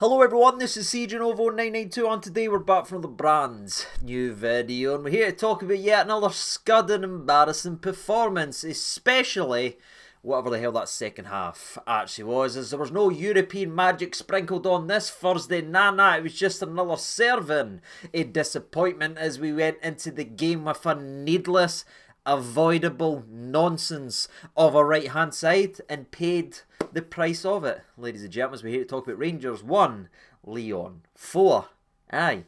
Hello everyone, this is CJNovo992 and today we're back from the brand new video and we're here to talk about yet another scud and embarrassing performance, especially whatever the hell that second half actually was, as there was no European magic sprinkled on this Thursday. Nah, it was just another serving a disappointment as we went into the game with a needless, avoidable nonsense of a right hand side and paid the price of it. Ladies and gentlemen, we're here to talk about Rangers 1, Lyon 4. Aye,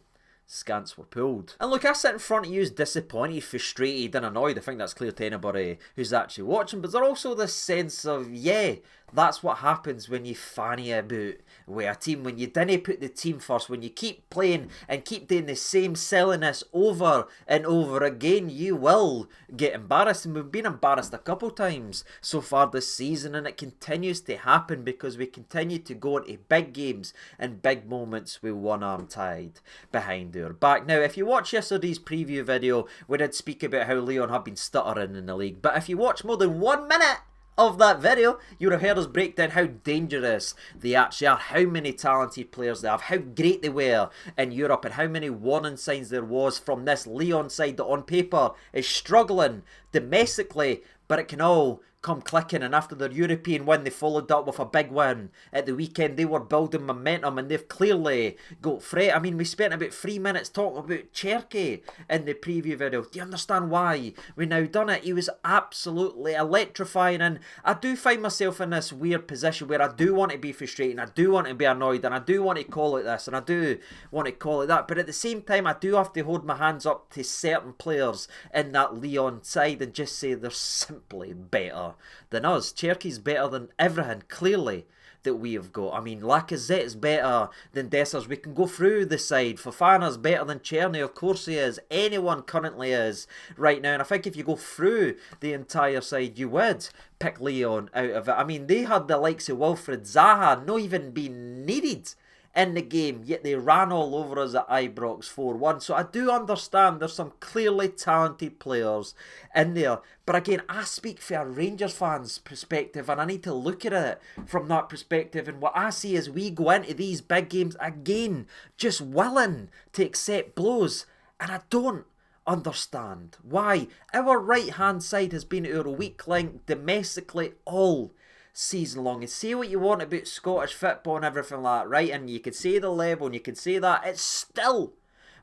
scants were pulled. And look, I sit in front of you as disappointed, frustrated and annoyed. I think that's clear to anybody who's actually watching. But there's also this sense of, yeah, that's what happens when you fanny about with a team, when you didn't put the team first, when you keep playing and keep doing the same silliness over and over again, you will get embarrassed. And we've been embarrassed a couple times so far this season, and it continues to happen because we continue to go into big games and big moments with one arm tied behind our back. Now, if you watch yesterday's preview video, we did speak about how Lyon have been stuttering in the league, but if you watch more than 1 minute of that video, you would have heard us break down how dangerous they actually are, how many talented players they have, how great they were in Europe, and how many warning signs there was from this Lyon side that on paper is struggling domestically, but it can all come clicking. And after their European win, they followed up with a big win at the weekend. They were building momentum and they've clearly got threat. I mean, we spent about 3 minutes talking about Cherki in the preview video. Do you understand why we now done it? He was absolutely electrifying, and I do find myself in this weird position where I do want to be frustrated, I do want to be annoyed, and I do want to call it this and I do want to call it that, but at the same time I do have to hold my hands up to certain players in that Lyon side and just say they're simply better than us. Cherki's better than everything, clearly, that we have got. I mean, Lacazette's better than Dessers. We can go through the side. Fofana's better than Cherny. Of course he is. Anyone currently is right now. And I think if you go through the entire side, you would pick Lyon out of it. I mean, they had the likes of Wilfred Zaha not even being needed in the game, yet they ran all over us at Ibrox 4-1. So I do understand there's some clearly talented players in there. But again, I speak from a Rangers fan's perspective, and I need to look at it from that perspective. And what I see is we go into these big games again just willing to accept blows. And I don't understand why. Our right hand side has been our weak link domestically all season long. And say what you want about Scottish football and everything like that, right? And you can say the level and you can say that, it's still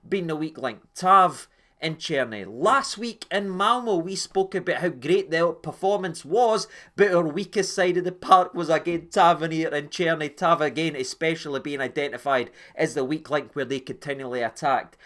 been the weak link. Tav and Cherny. Last week in Malmo we spoke about how great the performance was, but our weakest side of the park was again Tavernier and Cherny. Tav again especially being identified as the weak link where they continually attacked.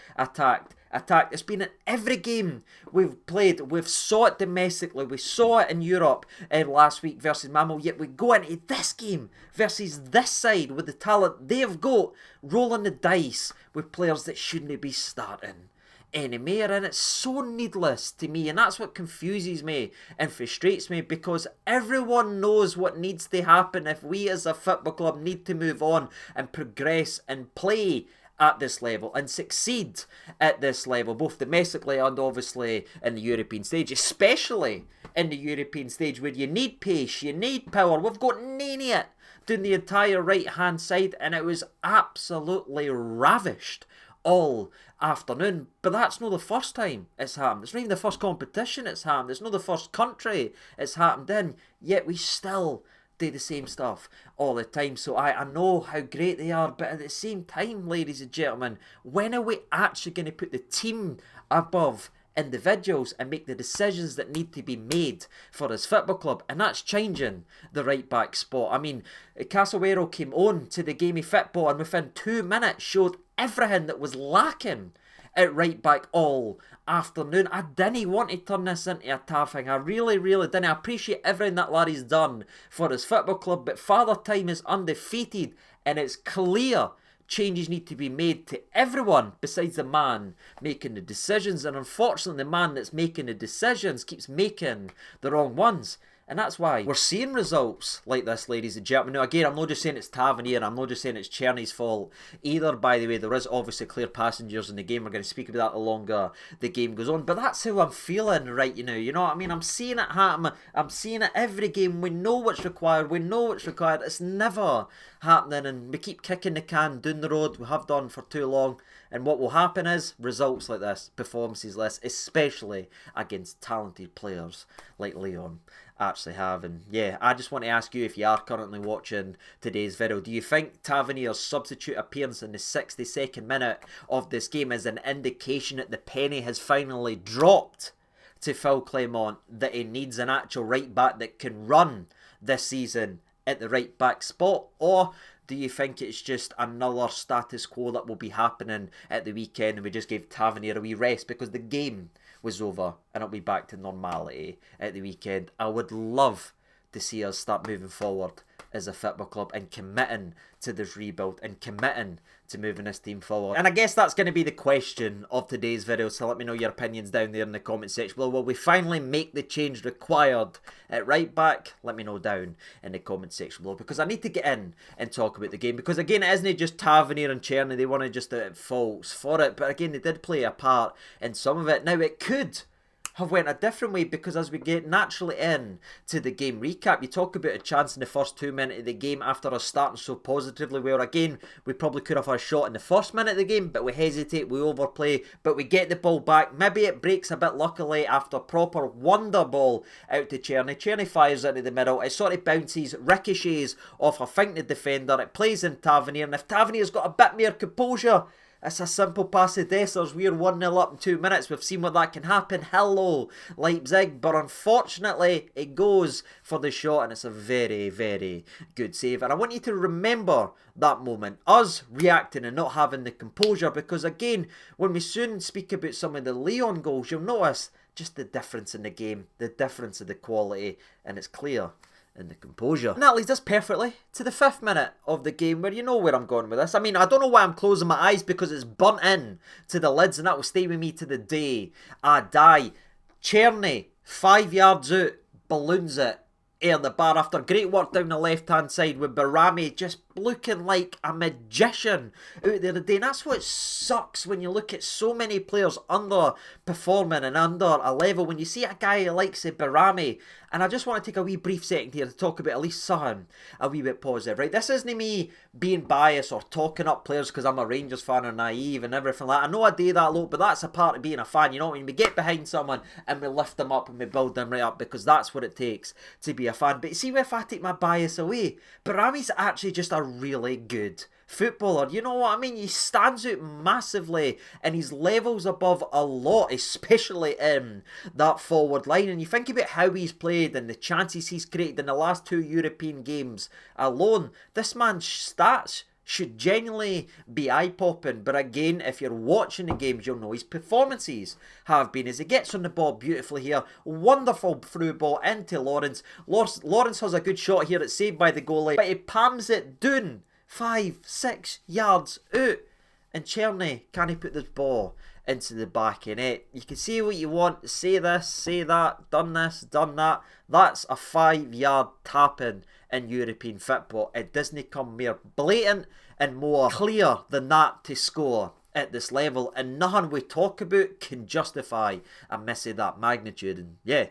It's been in every game we've played. We've saw it domestically. We saw it in Europe last week versus Malmo. Yet we go into this game versus this side with the talent they've got, rolling the dice with players that shouldn't be starting anymore. And it's so needless to me. And that's what confuses me and frustrates me, because everyone knows what needs to happen if we as a football club need to move on and progress and play at this level and succeed at this level, both domestically and obviously in the European stage, especially in the European stage where you need pace, you need power. We've got none of it doing the entire right hand side, and it was absolutely ravished all afternoon. But that's not the first time it's happened. It's not even the first competition it's happened. It's not the first country it's happened in, yet we still do the same stuff all the time. So I know how great they are, but at the same time, ladies and gentlemen, when are we actually going to put the team above individuals and make the decisions that need to be made for his football club? And that's changing the right back spot. I mean, Casawero came on to the game of football and within 2 minutes showed everything that was lacking at right back all afternoon. I didn't want to turn this into a Tav thing. I really didn't. I appreciate everything that Larry's done for his football club, but Father Time is undefeated, and it's clear changes need to be made to everyone besides the man making the decisions. And unfortunately, the man that's making the decisions keeps making the wrong ones. And that's why we're seeing results like this, ladies and gentlemen. Now, again, I'm not just saying it's Tavernier, I'm not just saying it's Cherny's fault either, by the way. There is obviously clear passengers in the game. We're going to speak about that the longer the game goes on. But that's how I'm feeling right now. You know what I mean? I'm seeing it happen. I'm seeing it every game. We know what's required. We know what's required. It's never happening, and we keep kicking the can down the road. We have done for too long, and what will happen is results like this, performances like this, especially against talented players like Lyon actually have. And yeah, I just want to ask you, if you are currently watching today's video, do you think Tavernier's substitute appearance in the 62nd minute of this game is an indication that the penny has finally dropped to Phil Clement, that he needs an actual right back that can run this season at the right back spot? Or do you think it's just another status quo that will be happening at the weekend, and we just gave Tavernier a wee rest because the game was over and it'll be back to normality at the weekend? I would love to see us start moving forward as a football club and committing to this rebuild and committing to moving this team forward. And I guess that's going to be the question of today's video, so let me know your opinions down there in the comment section below. Will we finally make the change required at right back? Let me know down in the comment section below, because I need to get in and talk about the game, because again, it isn't just Tavernier and Cherny, they weren't just at faults for it, but again, they did play a part in some of it. Now, it could have went a different way, because as we get naturally in to the game recap, you talk about a chance in the first 2 minutes of the game after us starting so positively, where again, we probably could have had a shot in the first minute of the game, but we hesitate, we overplay, but we get the ball back. Maybe it breaks a bit luckily after proper wonder ball out to Cherny. Cherny fires into the middle, it sort of bounces, ricochets off a fainted defender, it plays in Tavernier, and if Tavernier's got a bit more composure, it's a simple pass to Dessers. We're 1-0 up in 2 minutes. We've seen what that can happen. Hello, Leipzig. But unfortunately, it goes for the shot, and it's a very, very good save. And I want you to remember that moment, us reacting and not having the composure, because again, when we soon speak about some of the Lyon goals, you'll notice just the difference in the game, the difference in the quality, and it's clear in the composure. And that leads us perfectly to the 5th minute of the game, where you know where I'm going with this. I mean, I don't know why I'm closing my eyes, because it's burnt in to the lids, and that will stay with me to the day I die. Cherny, 5 yards out, balloons it air the bar after great work down the left hand side, with Barami just looking like a magician out there today. And that's what sucks when you look at so many players underperforming and under a level, when you see a guy like say Barami. And I just want to take a wee brief second here to talk about at least something a wee bit positive, right? This isn't me being biased or talking up players because I'm a Rangers fan or naive and everything like that. I know I do that a lot, but that's a part of being a fan, you know what I mean? We get behind someone and we lift them up and we build them right up, because that's what it takes to be a fan. But see, if I take my bias away, Barami's actually just a really good footballer. You know what I mean? He stands out massively and he's levels above a lot, especially in that forward line. And you think about how he's played and the chances he's created in the last 2 European games alone, this man's stats should genuinely be eye-popping. But again, if you're watching the games, you'll know his performances have been, as he gets on the ball beautifully here, wonderful through ball into Lawrence. Lawrence has a good shot here, it's saved by the goalie, but he palms it down 5-6 yards out, and Cherny can't put this ball into the back of net. You can say what you want, say this, say that, done this, done that. That's a 5-yard tap-in in European football. It doesn't come more blatant and more clear than that to score at this level, and nothing we talk about can justify a miss of that magnitude. And yeah,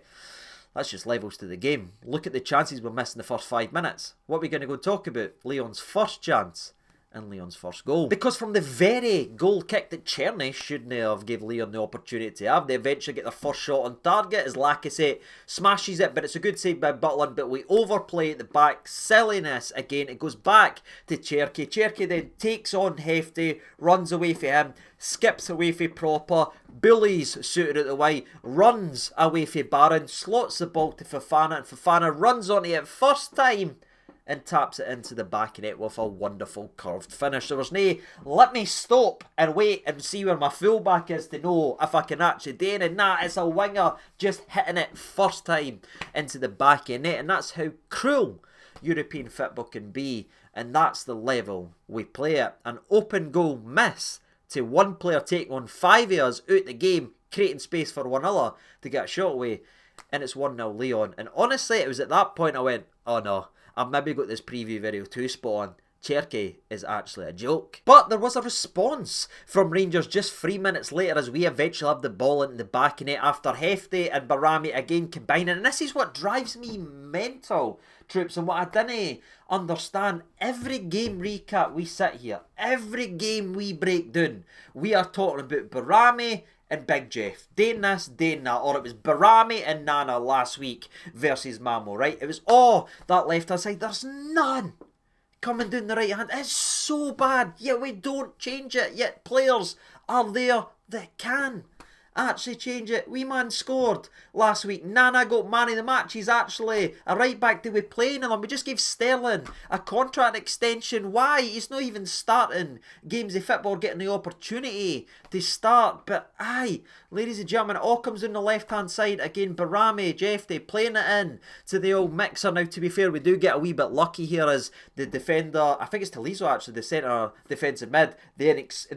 that's just levels to the game. Look at the chances we missed in the first 5 minutes. What are we going to go talk about? Lyon's first chance and Lyon's first goal. Because from the very goal kick that Cherny shouldn't have gave Lyon the opportunity to have, they eventually get their first shot on target as Lacazette smashes it, but it's a good save by Butland, but we overplay at the back. Silliness again. It goes back to Cherki. Cherki then takes on Hefty, runs away from him, skips away from Proper, bullies Suitor out the way, runs away from Barron, slots the ball to Fofana, and Fofana runs onto it first time and taps it into the back of it with a wonderful curved finish. There was no, let me stop and wait and see where my fullback is to know if I can actually do it. And nah, it's a winger just hitting it first time into the back of net. And that's how cruel European football can be. And that's the level we play at. An open goal miss to one player taking on 5 years out the game, creating space for one other to get a shot away. And it's 1-0 Lyon. And honestly, it was at that point I went, oh no, I've maybe got this preview video too spot on. Cherki is actually a joke. But there was a response from Rangers just 3 minutes later as we eventually have the ball into the back of net after Hefty and Barami again combining. And this is what drives me mental, troops, and what I didn't understand. Every game recap we sit here, every game we break down, we are talking about Barami and Big Jeff doing this, doing that, or it was Barami and Nana last week versus Mamo, right? It was all that left hand side. There's none coming down the right hand. It's so bad, yet we don't change it, yet players are there that can actually change it. Wee man scored last week. Nana got man of the match. He's actually a right back that we playing on. We just gave Sterling a contract extension. Why? He's not even starting games of football, getting the opportunity to start. But aye, ladies and gentlemen, it all comes in the left hand side. Again, Barami, Jeffy playing it in to the old mixer. Now, to be fair, we do get a wee bit lucky here as the defender, I think it's Talizo actually, the centre defensive mid, the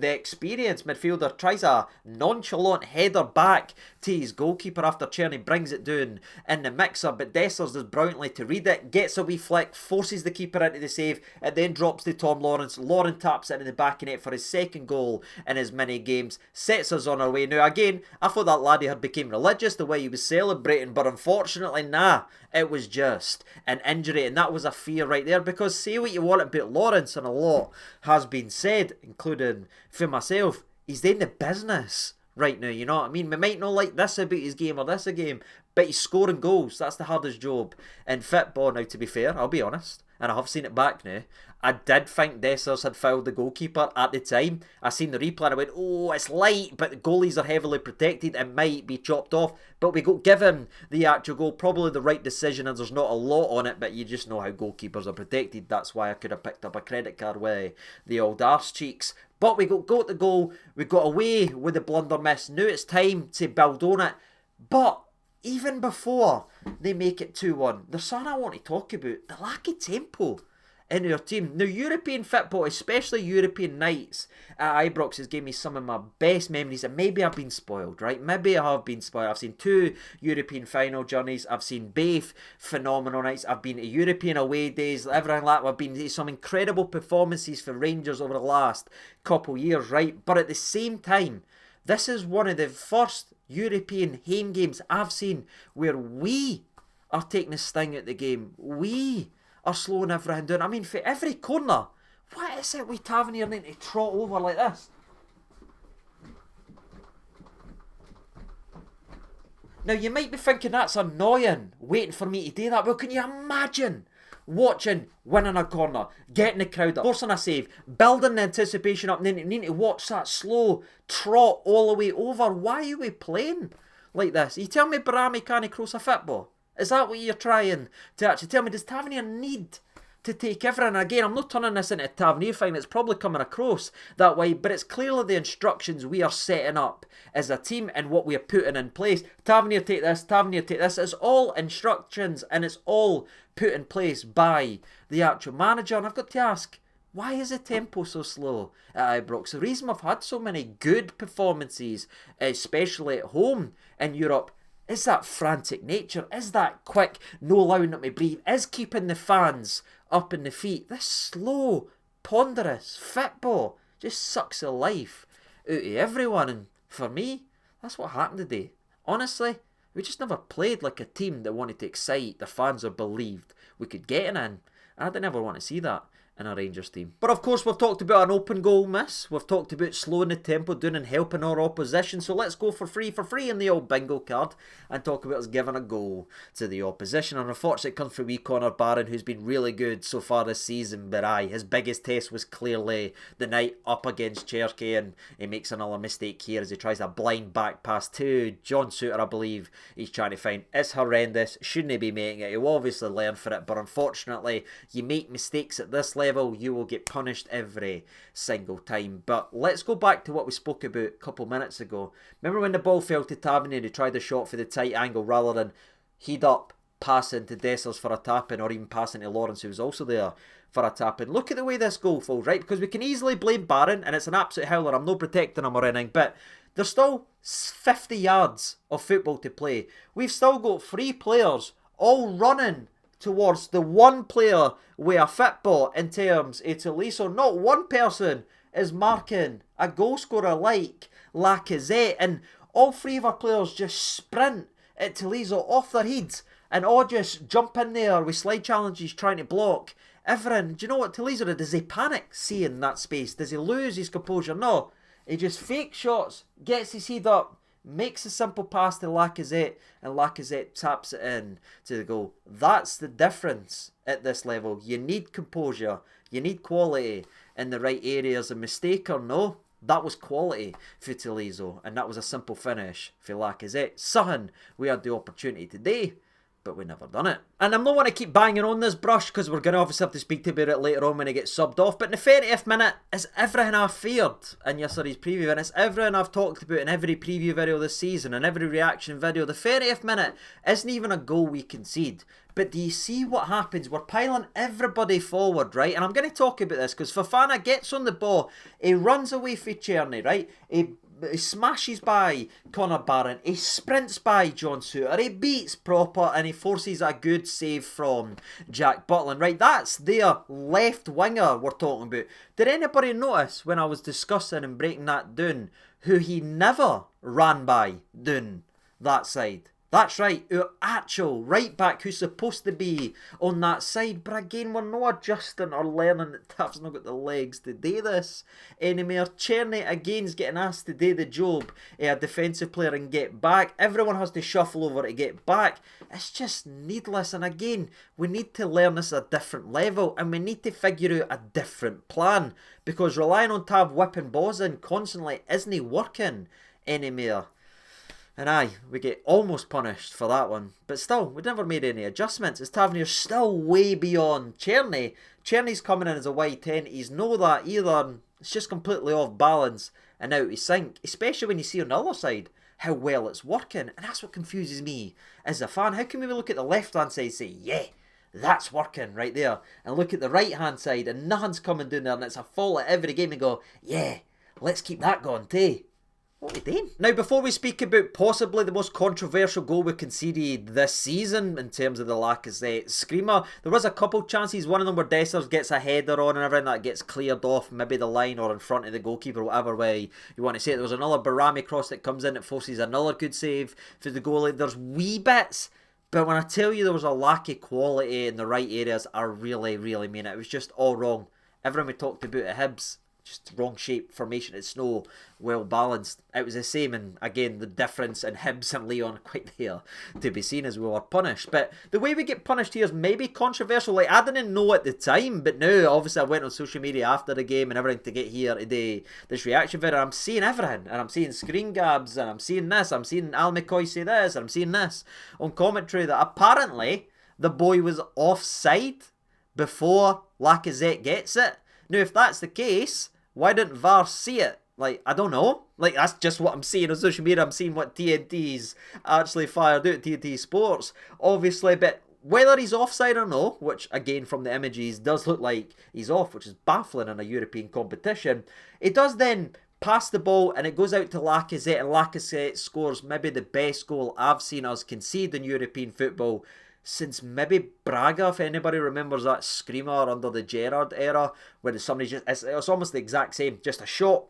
experienced midfielder tries a nonchalant header back to his goalkeeper after Cherny brings it down in the mixer, but Dessers does brilliantly to read it, gets a wee flick, forces the keeper into the save, it then drops to Tom Lawrence. Lauren taps it into the back of net for his second goal in as many games, sets us on our way. Now again, I thought that laddie had become religious the way he was celebrating, but unfortunately nah, it was just an injury, and that was a fear right there, because say what you want about Lawrence, and a lot has been said, including for myself, he's doing the business right now, you know what I mean? We might not like this about his game or this a game, but he's scoring goals. That's the hardest job in football. Now, to be fair, I'll be honest, and I have seen it back now, I did think Dessers had fouled the goalkeeper at the time. I seen the replay and I went, oh, it's light, but the goalies are heavily protected. It might be chopped off, but we got given the actual goal. Probably the right decision, and there's not a lot on it, but you just know how goalkeepers are protected. That's why I could have picked up a credit card with the old arse cheeks. But we got the goal, we got away with the blunder miss. Now it's time to build on it. But even before they make it 2-1, there's something I want to talk about. The lack of tempo in our team. Now, European football, especially European nights at Ibrox, has given me some of my best memories, and maybe I've been spoiled, right? Maybe I have been spoiled. I've seen 2 European final journeys. I've seen both phenomenal nights. I've been to European away days, everything like that. I've been to some incredible performances for Rangers over the last couple of years, right? But at the same time, this is one of the first European home games I've seen where we are taking the sting out the game. We are slowing everything down. I mean, for every corner, what is it with Tavernier needing to trot over like this? Now, you might be thinking that's annoying, waiting for me to do that. Well, can you imagine watching, winning a corner, getting the crowd up, forcing a save, building the anticipation up, and then needing to watch that slow trot all the way over? Why are we playing like this? You tell me Barami can't cross a football? Is that what you're trying to actually tell me? Does Tavernier need to take everything? Again, I'm not turning this into a Tavernier thing. It's probably coming across that way, but it's clearly the instructions we are setting up as a team and what we are putting in place. Tavernier take this, Tavernier take this. It's all instructions, and it's all put in place by the actual manager. And I've got to ask, why is the tempo so slow at Ibrox? The reason we've had so many good performances, especially at home in Europe, is that frantic nature, is that quick, no allowing them to breathe, is keeping the fans up in the feet. This slow, ponderous football just sucks the life out of everyone. And for me, that's what happened today. Honestly, we just never played like a team that wanted to excite the fans or believed we could get in. And I didn't ever want to see that in a Rangers team. But of course, we've talked about an open goal miss. We've talked about slowing the tempo down and helping our opposition. So let's go for free in the old bingo card and talk about us giving a goal to the opposition. And unfortunately, it comes from wee Connor Barron, who's been really good so far this season. But aye, his biggest test was clearly the night up against Cherki, and he makes another mistake here as he tries a blind back pass to John Suter, I believe he's trying to find. It's horrendous. Shouldn't he be making it? He'll obviously learn for it. But unfortunately, you make mistakes at this level, you will get punished every single time. But let's go back to what we spoke about a couple minutes ago. Remember when the ball fell to Tavernier and he tried a shot for the tight angle rather than head up, passing to Dessers for a tap-in, or even passing to Lawrence, who was also there for a tap-in. Look at the way this goal falls, right? Because we can easily blame Barron, and it's an absolute howler. I'm not protecting him or anything, but there's still 50 yards of football to play. We've still got 3 players all running towards the one player with a football in terms of Tolisso. Not one person is marking a goal scorer like Lacazette, and all three of our players just sprint at Tolisso off their heads and all just jump in there with slide challenges trying to block everything. Do you know what Tolisso did? Does he panic seeing that space? Does he lose his composure? No. He just fake shots, gets his head up, makes a simple pass to Lacazette, and Lacazette taps it in to the goal. That's the difference at this level. You need composure, you need quality in the right areas. A mistake or no, that was quality for Tolisso, and that was a simple finish for Lacazette. Son, we had the opportunity today, but we never done it. And I'm not want to keep banging on this brush because we're going to obviously have to speak about it later on when it gets subbed off, but in the 30th minute is everything I feared in yesterday's preview, and it's everything I've talked about in every preview video this season and every reaction video. The 30th minute isn't even a goal we concede, but do you see what happens? We're piling everybody forward, right? And I'm going to talk about this because Fofana gets on the ball, he runs away from Cherki, right? He smashes by Connor Barron, he sprints by John Suter, he beats proper, and he forces a good save from Jack Butland, right? That's their left winger we're talking about. Did anybody notice when I was discussing and breaking that down who he never ran by down that side? That's right, our actual right back who's supposed to be on that side. But again, we're not adjusting or learning that Tav's not got the legs to do this anymore. Cherki again's getting asked to do the job, a defensive player, and get back. Everyone has to shuffle over to get back. It's just needless. And again, we need to learn this at a different level, and we need to figure out a different plan, because relying on Tav whipping balls in constantly isn't working anymore. And aye, we get almost punished for that one. But still, we never made any adjustments. As Tavernier's still way beyond Cherki. Cherki's coming in as a wide 10. He's no that either. And it's just completely off balance and out of sync. Especially when you see on the other side how well it's working. And that's what confuses me as a fan. How can we look at the left-hand side and say, yeah, that's working right there. And look at the right-hand side and nothing's coming down there and it's a fault at every game and go, yeah, let's keep that going too. What are we doing? Now, before we speak about possibly the most controversial goal we conceded this season in terms of the Lacazette screamer, there was a couple chances. One of them where Dessers gets a header on and everything that gets cleared off maybe the line or in front of the goalkeeper, whatever way you want to say it. There was another Barami cross that comes in that forces another good save for the goalie. There's wee bits, but when I tell you there was a lack of quality in the right areas, I really, really mean it. It was just all wrong. Everything we talked about at Hibs, just wrong shape, formation, it's no well balanced. It was the same, and again, the difference in Hibs and Lyon quite there to be seen as we were punished. But the way we get punished here is maybe controversial. Like, I didn't know at the time, but now, obviously, I went on social media after the game and everything to get here today, this reaction video. I'm seeing everything, and I'm seeing screen grabs, and I'm seeing this, I'm seeing Al McCoy say this, and I'm seeing this on commentary that apparently the boy was offside before Lacazette gets it. Now, if that's the case, why didn't VAR see it? Like, I don't know. Like, that's just what I'm seeing on social media. I'm seeing what TNT's actually fired out, TNT Sports, obviously. But whether he's offside or no, which, again, from the images, does look like he's off, which is baffling in a European competition, it does then pass the ball and it goes out to Lacazette, and Lacazette scores maybe the best goal I've seen us concede in European football since maybe Braga, if anybody remembers that screamer under the Gerrard era, where somebody just, it's almost the exact same, just a shot,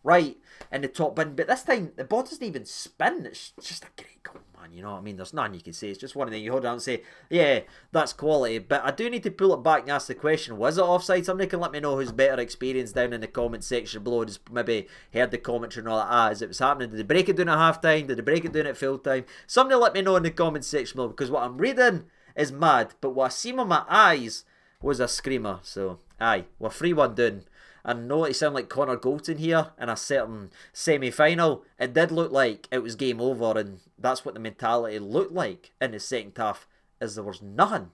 right, in the top bin. But this time, the ball doesn't even spin. It's just a great goal, man, you know what I mean? There's nothing you can say. It's just one of the you hold down and say, yeah, that's quality. But I do need to pull it back and ask the question, was it offside? Somebody can let me know who's better experienced down in the comment section below. Just maybe heard the commentary and all that, as it was happening. Did they break it down at half time? Did they break it down at full time? Somebody let me know in the comment section below, because what I'm reading is mad, but what I seen with my eyes was a screamer. So aye, we're 3-1 down. I know it sound like Connor Golton here in a certain semi-final. It did look like it was game over, and that's what the mentality looked like in the second half, as there was nothing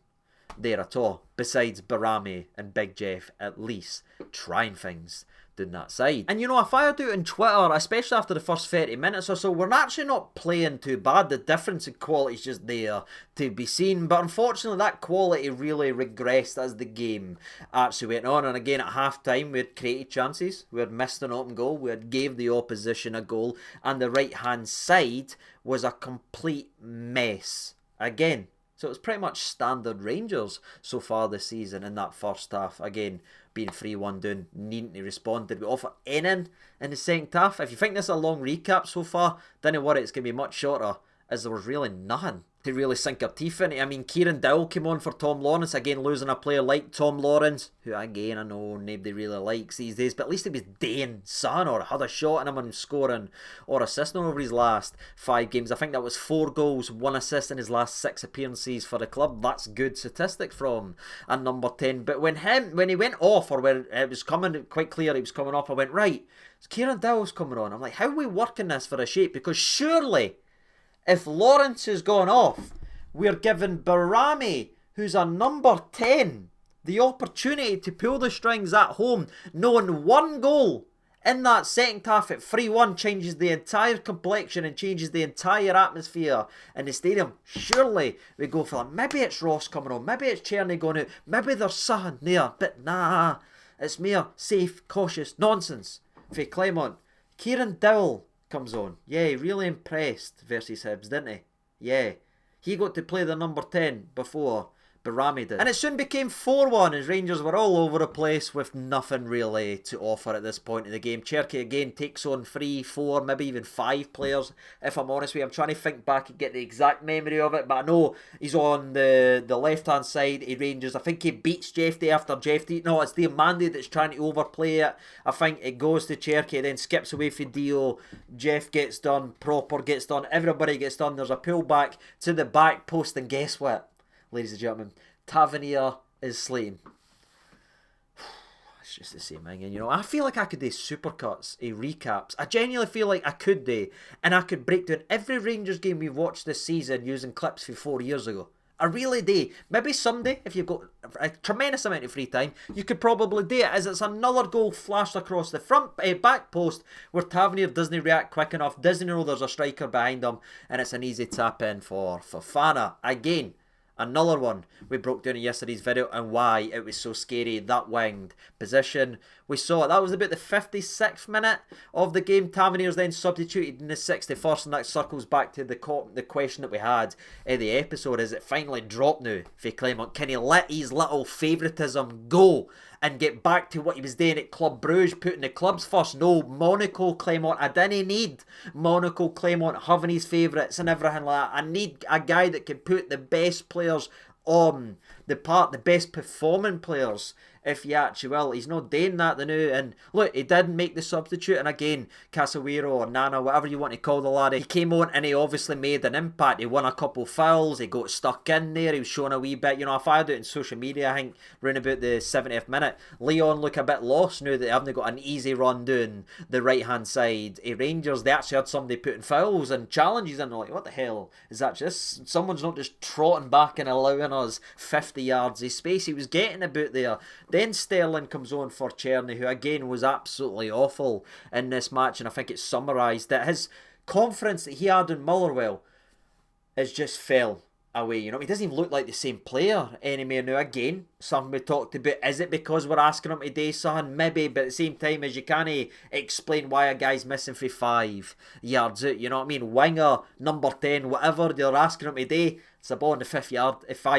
there at all besides Barami and Big Jeff at least trying things down that side. And you know, I fired out on Twitter, especially after the first 30 minutes or so, we're actually not playing too bad. The difference in quality is just there to be seen, but unfortunately that quality really regressed as the game actually went on. And again, at half time we had created chances, we had missed an open goal, we had gave the opposition a goal, and the right hand side was a complete mess again. So it's pretty much standard Rangers so far this season in that first half. Again, being 3-1 down, needing to respond. Did we offer anything in the second half? If you think this is a long recap so far, don't worry, it's going to be much shorter, as there was really nothing to really sink our teeth in it. I mean, Kieran Dowell came on for Tom Lawrence, again losing a player like Tom Lawrence, who again I know nobody really likes these days, but at least he was doing something or had a shot in him and scoring or assisting over his last 5 games. I think that was 4 goals, 1 assist in his last 6 appearances for the club. That's good statistics from a number 10. But when he went off, or when it was coming quite clear he was coming off, I went, right, Kieran Dowell's coming on. I'm like, how are we working this for a shape? Because surely if Lawrence has gone off, we're giving Barami, who's a number 10, the opportunity to pull the strings at home, knowing 1 goal in that second half at 3-1 changes the entire complexion and changes the entire atmosphere in the stadium. Surely we go for that. Maybe it's Ross coming on, maybe it's Cherny going out, maybe there's something there, but nah, it's mere safe, cautious nonsense for Clement. Kieran Dowell comes on. Yeah, really impressed versus Hibs, didn't he? Yeah. He got to play the number 10 before Barami did. And it soon became 4-1 as Rangers were all over the place with nothing really to offer at this point in the game. Cherki again takes on 3, 4, maybe even 5 players, if I'm honest with you. I'm trying to think back and get the exact memory of it, but I know he's on the left-hand side of Rangers. I think he beats Jeffy after Jeffy. No, it's the Mandy that's trying to overplay it. I think it goes to Cherki, then skips away for Dio. Jeff gets done, Proper gets done, everybody gets done. There's a pull back to the back post, and guess what? Ladies and gentlemen, Tavernier is slain. It's just the same thing, and you know, I feel like I could do supercuts, recaps. I genuinely feel like I could do, and I could break down every Rangers game we've watched this season using clips from 4 years ago. I really do. Maybe someday, if you've got a tremendous amount of free time, you could probably do it, as it's another goal flashed across the back post where Tavernier doesn't react quick enough, doesn't know there's a striker behind him, and it's an easy tap in for Fofana. Again, another one we broke down in yesterday's video and why it was so scary. That winged position. We saw it. That was about the 56th minute of the game. Tavernier's then substituted in the 61st, and that circles back to the question that we had in the episode. Is it finally dropped now for Clement? Can he let his little favouritism go and get back to what he was doing at Club Bruges, putting the clubs first? No, Monaco Clement. I didn't need Monaco Clement having his favourites and everything like that. I need a guy that can put the best players on the part, the best performing players, if you actually will. He's not doing that the new, and look, he didn't make the substitute, and again, Casawero or Nana, whatever you want to call the lad, he came on and he obviously made an impact. He won a couple fouls, he got stuck in there, he was showing a wee bit, you know, if I had it in social media, I think round about the 70th minute, Lyon look a bit lost now that they haven't got an easy run down the right hand side. Rangers, they actually had somebody putting fouls and challenges in, they're like, what the hell is that? Just someone's not just trotting back and allowing us 50 yards of space. He was getting about there. Then Sterling comes on for Cherny, who again was absolutely awful in this match, and I think it's summarised that his confidence that he had in Motherwell has just fell away. You know, he doesn't even look like the same player anymore now. Again, something we talked about. Is it because we're asking him to do something? Maybe, but at the same time, as you can't explain why a guy's missing for 5 yards out. You know what I mean? Winger, number 10, whatever they're asking him to do, it's a ball in the 5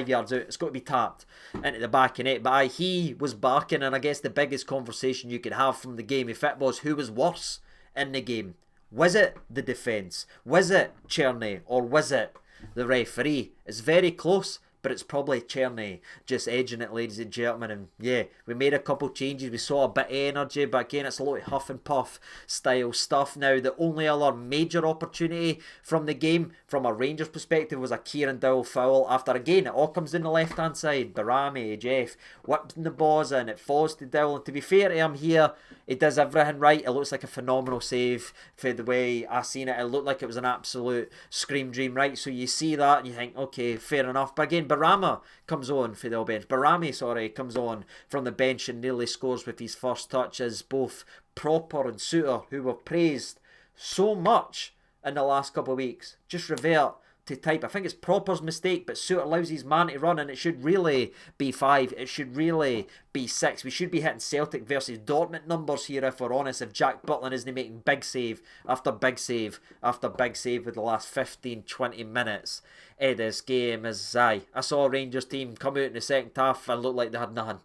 yards out. It's got to be tapped into the back of net. But he was barking, and I guess the biggest conversation you could have from the game, if it was who was worse in the game. Was it the defence? Was it Cherny? Or was it the referee? It's very close, but it's probably Cherny just edging it, ladies and gentlemen. And yeah, we made a couple changes. We saw a bit of energy, but again, it's a lot of huff and puff style stuff. Now, the only other major opportunity from the game, from a Rangers perspective, was a Kieran Dowell foul. After, again, it all comes in the left-hand side. Barami, Jeff, whipping the balls in. It falls to Dowell. And to be fair to him here, he does everything right. It looks like a phenomenal save for the way I seen it. It looked like it was an absolute scream dream, right? So you see that and you think, okay, fair enough. But again, Barami comes on for the bench. Barami, comes on from the bench and nearly scores with his first touch, as both Proper and Suter, who were praised so much in the last couple of weeks, just revert to type. I think it's Proper's mistake, but Suter allows his man to run, and it should really be 5. It should really be 6. We should be hitting Celtic versus Dortmund numbers here, if we're honest, if Jack Butland isn't making big save after big save after big save with the last 15-20 minutes of this game. As I saw a Rangers team come out in the second half and look like they had nothing.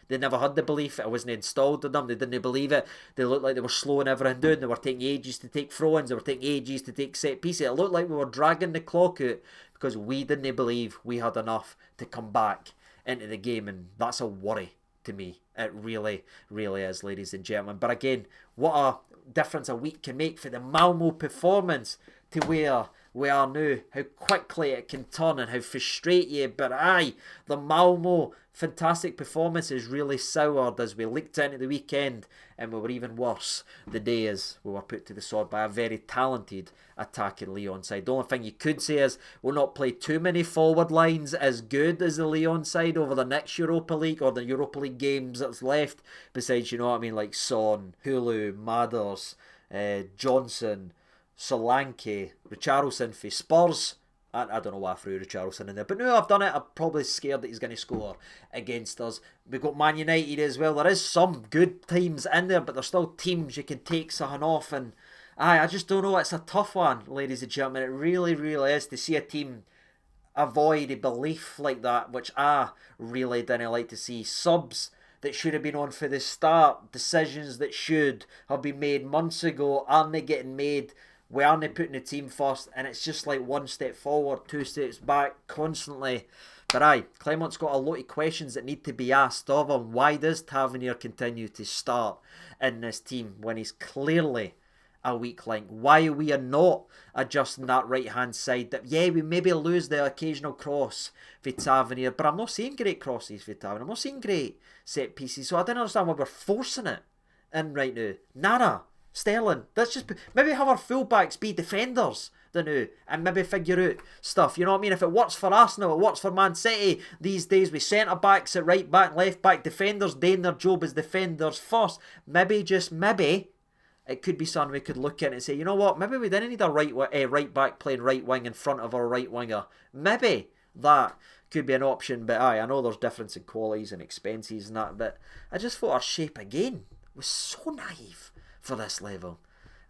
They never had the belief. It wasn't installed in them. They didn't believe it. They looked like they were slowing everything down. They were taking ages to take throw-ins. They were taking ages to take set pieces. It looked like we were dragging the clock out because we didn't believe we had enough to come back into the game. And that's a worry to me. It really, really is, ladies and gentlemen. But again, what a difference a week can make for the Malmo performance to where we are now, how quickly it can turn and how frustrate you. But aye, the Malmo fantastic performance is really soured as we leaked into the weekend, and we were even worse the day as we were put to the sword by a very talented attacking Lyon side. The only thing you could say is we'll not play too many forward lines as good as the Lyon side over the next Europa League or the Europa League games that's left, besides, you know what I mean, like Son, Hulu, Madders, Johnson, Solanke, Richarlison for Spurs. I don't know why I threw Richarlison in there, but now I've done it, I'm probably scared that he's going to score against us. We've got Man United as well. There is some good teams in there, but there's still teams you can take something off, and I just don't know. It's a tough one, ladies and gentlemen. It really, really is, to see a team avoid a belief like that, which I really didn't like to see. Subs that should have been on for the start, decisions that should have been made months ago, aren't they getting made? We aren't putting the team first, and it's just like one step forward, 2 steps back constantly. But aye, Clement's got a lot of questions that need to be asked of him. Why does Tavernier continue to start in this team when he's clearly a weak link? Why we are not adjusting that right hand side? That, yeah, we maybe lose the occasional cross for Tavernier, but I'm not seeing great crosses for Tavernier. I'm not seeing great set pieces, so I don't understand why we're forcing it in right now. Nara, Sterling, let's just maybe have our fullbacks be defenders now and maybe figure out stuff. You know what I mean? If it works for Arsenal, it works for Man City these days with centre backs at right back, left back, defenders doing their job as defenders first. Maybe, just maybe, it could be something we could look at and say, you know what? Maybe we didn't need a right back playing right wing in front of our right winger. Maybe that could be an option. But aye, I know there's difference in qualities and expenses and that, but I just thought our shape again was so naive for this level.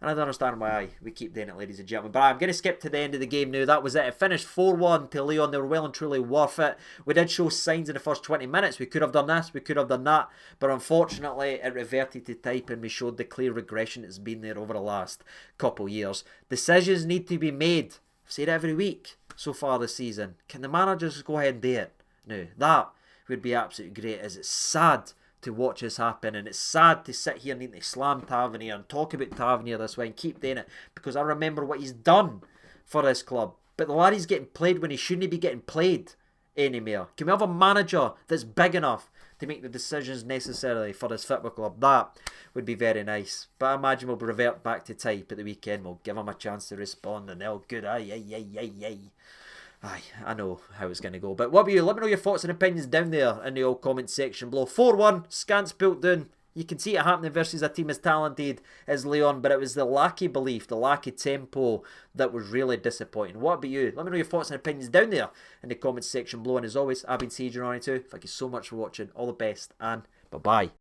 And I don't understand why we keep doing it, ladies and gentlemen. But I'm going to skip to the end of the game now. That was it. It finished 4-1 to Lyon. They were well and truly worth it. We did show signs in the first 20 minutes. We could have done this, we could have done that. But unfortunately, it reverted to type and we showed the clear regression that's been there over the last couple of years. Decisions need to be made. I've said it every week so far this season. Can the manager just go ahead and do it? No, that would be absolutely great, as it's sad to watch this happen, and it's sad to sit here and need to slam Tavernier and talk about Tavernier this way and keep doing it, because I remember what he's done for this club. But the laddie's getting played when he shouldn't be getting played anymore. Can we have a manager that's big enough to make the decisions necessarily for this football club? That would be very nice. But I imagine we'll revert back to type at the weekend. We'll give him a chance to respond, and they'll good. Aye, I know how it's going to go. But what about you? Let me know your thoughts and opinions down there in the old comment section below. 4-1, Scans built down. You can see it happening versus a team as talented as Lyon, but it was the lack of belief, the lack of tempo that was really disappointing. What about you? Let me know your thoughts and opinions down there in the comment section below. And as always, I've been CJ92. Thank you so much for watching. All the best, and bye-bye.